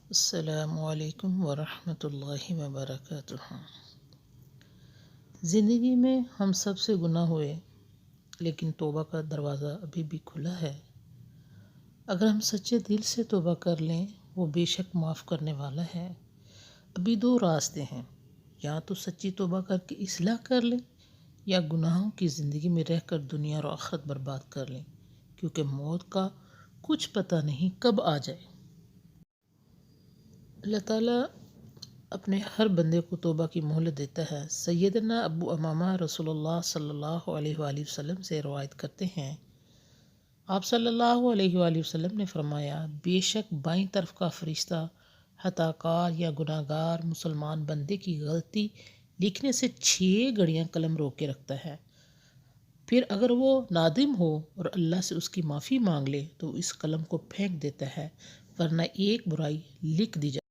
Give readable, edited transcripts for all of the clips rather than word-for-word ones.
السلام علیکم ورحمۃ اللہ وبرکاتہ۔ زندگی میں ہم سب سے گناہ ہوئے، لیکن توبہ کا دروازہ ابھی بھی کھلا ہے۔ اگر ہم سچے دل سے توبہ کر لیں، وہ بے شک معاف کرنے والا ہے۔ ابھی دو راستے ہیں، یا تو سچی توبہ کر کے اصلاح کر لیں، یا گناہوں کی زندگی میں رہ کر دنیا اور آخرت برباد کر لیں، کیونکہ موت کا کچھ پتہ نہیں کب آ جائے۔ اللہ تعالیٰ اپنے ہر بندے کو توبہ کی مہلت دیتا ہے۔ سیدنا ابو امامہ رسول اللہ صلی اللہ علیہ وآلہ وسلم سے روایت کرتے ہیں، آپ صلی اللہ علیہ وآلہ وسلم نے فرمایا، بے شک بائیں طرف کا فرشتہ خطا کار یا گناہ گار مسلمان بندے کی غلطی لکھنے سے 6 گھڑیاں قلم روک کے رکھتا ہے، پھر اگر وہ نادم ہو اور اللہ سے اس کی معافی مانگ لے تو اس قلم کو پھینک دیتا ہے، ورنہ ایک برائی لکھ دی جائے۔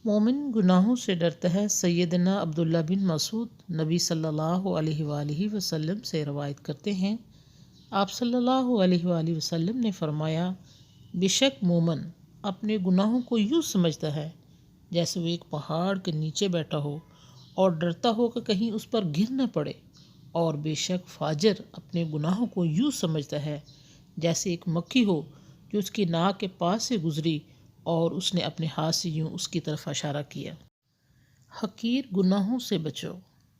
مومن گناہوں سے ڈرتا ہے۔ سیدنا عبداللہ بن مسعود نبی صلی اللہ علیہ وآلہ وسلم سے روایت کرتے ہیں، آپ صلی اللہ علیہ وآلہ وسلم نے فرمایا، بے شک مومن اپنے گناہوں کو یوں سمجھتا ہے جیسے وہ ایک پہاڑ کے نیچے بیٹھا ہو اور ڈرتا ہو کہ کہیں اس پر گر نہ پڑے، اور بے شک فاجر اپنے گناہوں کو یوں سمجھتا ہے جیسے ایک مکھی ہو جو اس کی ناک کے پاس سے گزری اور اس نے اپنے ہاتھ سے یوں اس کی طرف اشارہ کیا۔ حقیر گناہوں سے بچو۔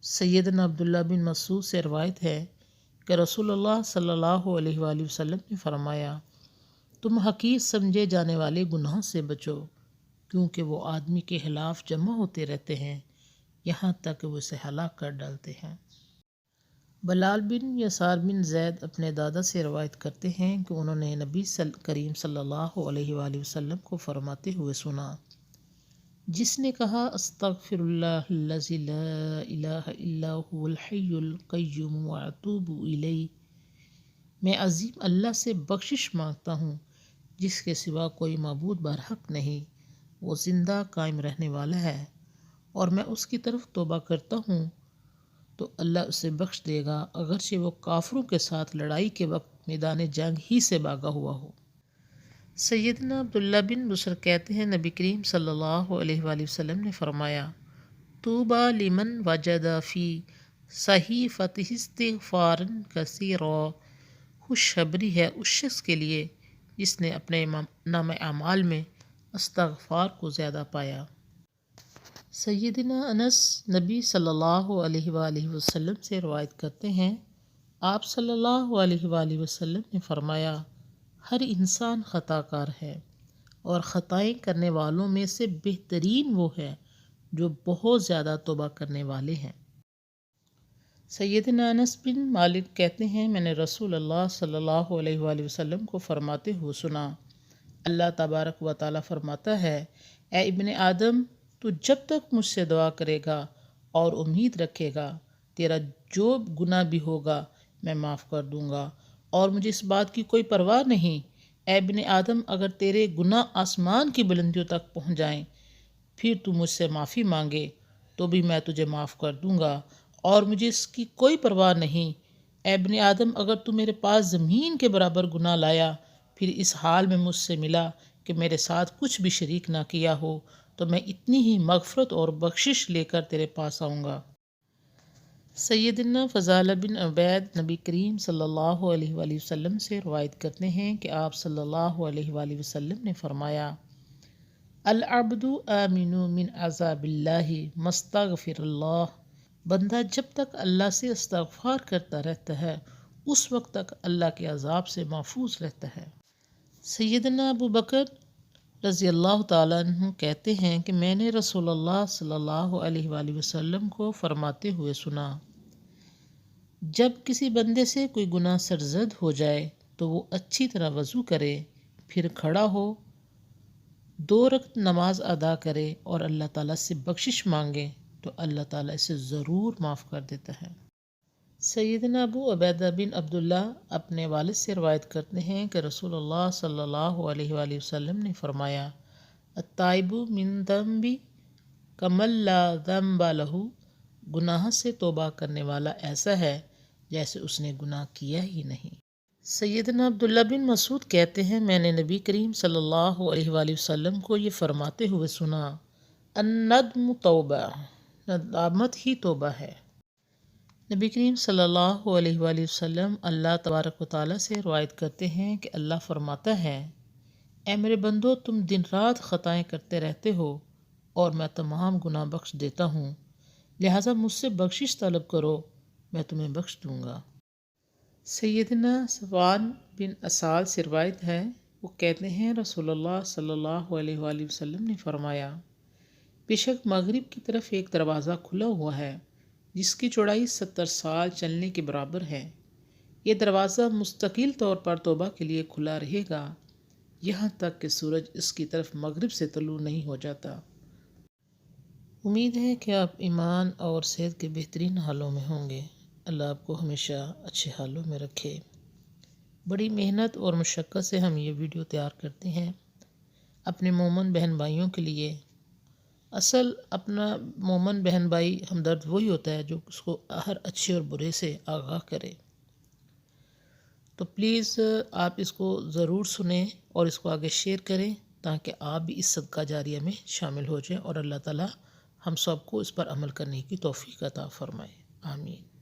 سیدنا عبداللہ بن مسعود سے روایت ہے کہ رسول اللہ صلی اللہ علیہ وآلہ وسلم نے فرمایا، تم حقیر سمجھے جانے والے گناہوں سے بچو، کیونکہ وہ آدمی کے خلاف جمع ہوتے رہتے ہیں یہاں تک کہ وہ اسے ہلاک کر ڈالتے ہیں۔ بلال بن یسار بن زید اپنے دادا سے روایت کرتے ہیں کہ انہوں نے نبی کریم صلی اللہ علیہ وآلہ وسلم کو فرماتے ہوئے سنا، جس نے کہا استغفر اللہ الذی لا الہ الا هو الحی القیوم واتوب الیہ، میں عظیم اللہ سے بخشش مانگتا ہوں جس کے سوا کوئی معبود برحق نہیں، وہ زندہ قائم رہنے والا ہے، اور میں اس کی طرف توبہ کرتا ہوں تو اللہ اسے بخش دے گا، اگرچہ وہ کافروں کے ساتھ لڑائی کے وقت میدان جنگ ہی سے بھاگا ہوا ہو۔ سیدنا عبداللہ بن بصر کہتے ہیں، نبی کریم صلی اللہ علیہ وآلہ وسلم نے فرمایا، طوبی لمن وجد فی صحیفتہ استغفارا کثیرا، خوشخبری ہے اس شخص کے لیے جس نے اپنے نامہ اعمال میں استغفار کو زیادہ پایا۔ سیدنا انس نبی صلی اللہ علیہ وآلہ وسلم سے روایت کرتے ہیں، آپ صلی اللہ علیہ وآلہ وسلم نے فرمایا، ہر انسان خطا کار ہے، اور خطائیں کرنے والوں میں سے بہترین وہ ہے جو بہت زیادہ توبہ کرنے والے ہیں۔ سیدنا انس بن مالک کہتے ہیں، میں نے رسول اللہ صلی اللہ علیہ وآلہ وسلم کو فرماتے ہوئے سنا، اللہ تبارک و تعالیٰ فرماتا ہے، اے ابن آدم، تو جب تک مجھ سے دعا کرے گا اور امید رکھے گا، تیرا جو گناہ بھی ہوگا میں معاف کر دوں گا، اور مجھے اس بات کی کوئی پرواہ نہیں، اے ابن آدم، اگر تیرے گناہ آسمان کی بلندیوں تک پہنچ جائیں، پھر تو مجھ سے معافی مانگے تو بھی میں تجھے معاف کر دوں گا، اور مجھے اس کی کوئی پرواہ نہیں، اے ابن آدم، اگر تو میرے پاس زمین کے برابر گناہ لایا، پھر اس حال میں مجھ سے ملا کہ میرے ساتھ کچھ بھی شریک نہ کیا ہو، تو میں اتنی ہی مغفرت اور بخشش لے کر تیرے پاس آؤں گا۔ سیدنا فضالہ بن عبید نبی کریم صلی اللہ علیہ وآلہ وسلم سے روایت کرتے ہیں کہ آپ صلی اللہ علیہ وآلہ وسلم نے فرمایا، العبد آمن من عذاب اللہ ما استغفر اللہ، بندہ جب تک اللہ سے استغفار کرتا رہتا ہے اس وقت تک اللہ کے عذاب سے محفوظ رہتا ہے۔ سیدنا ابو بکر رضی اللہ تعالیٰ عنہ کہتے ہیں کہ میں نے رسول اللہ صلی اللہ علیہ وآلہ وسلم کو فرماتے ہوئے سنا، جب کسی بندے سے کوئی گناہ سرزد ہو جائے تو وہ اچھی طرح وضو کرے، پھر کھڑا ہو، 2 رکعت نماز ادا کرے اور اللہ تعالیٰ سے بخشش مانگے تو اللہ تعالیٰ اسے ضرور معاف کر دیتا ہے۔ سیدنا ابو عبیدہ بن عبداللہ اپنے والد سے روایت کرتے ہیں کہ رسول اللہ صلی اللہ علیہ وآلہ وسلم نے فرمایا، التائب من ذنب کمن لا ذنب لہ، گناہ سے توبہ کرنے والا ایسا ہے جیسے اس نے گناہ کیا ہی نہیں۔ سیدنا عبداللہ بن مسعود کہتے ہیں میں نے نبی کریم صلی اللہ علیہ وآلہ وسلم کو یہ فرماتے ہوئے سنا، الندم توبہ، ندامت ہی توبہ ہے۔ نبی کریم صلی اللہ علیہ وآلہ وسلم اللہ تبارک و تعالیٰ سے روایت کرتے ہیں کہ اللہ فرماتا ہے، اے میرے بندو تم دن رات خطائیں کرتے رہتے ہو اور میں تمام گناہ بخش دیتا ہوں، لہٰذا مجھ سے بخشش طلب کرو، میں تمہیں بخش دوں گا۔ سیدنا صفوان بن اسال سے روایت ہے، وہ کہتے ہیں رسول اللہ صلی اللہ علیہ وآلہ وسلم نے فرمایا، بے شک مغرب کی طرف ایک دروازہ کھلا ہوا ہے جس کی چوڑائی 70 سال چلنے کے برابر ہے۔ یہ دروازہ مستقل طور پر توبہ کے لیے کھلا رہے گا یہاں تک کہ سورج اس کی طرف مغرب سے طلوع نہیں ہو جاتا۔ امید ہے کہ آپ ایمان اور صحت کے بہترین حالوں میں ہوں گے۔ اللہ آپ کو ہمیشہ اچھے حالوں میں رکھے۔ بڑی محنت اور مشقت سے ہم یہ ویڈیو تیار کرتے ہیں اپنے مومن بہن بھائیوں کے لیے۔ اصل اپنا مومن بہن بھائی ہمدرد وہی ہوتا ہے جو اس کو ہر اچھے اور برے سے آگاہ کرے۔ تو پلیز آپ اس کو ضرور سنیں اور اس کو آگے شیئر کریں تاکہ آپ بھی اس صدقہ جاریہ میں شامل ہو جائیں اور اللہ تعالیٰ ہم سب کو اس پر عمل کرنے کی توفیق عطا فرمائے۔ آمین۔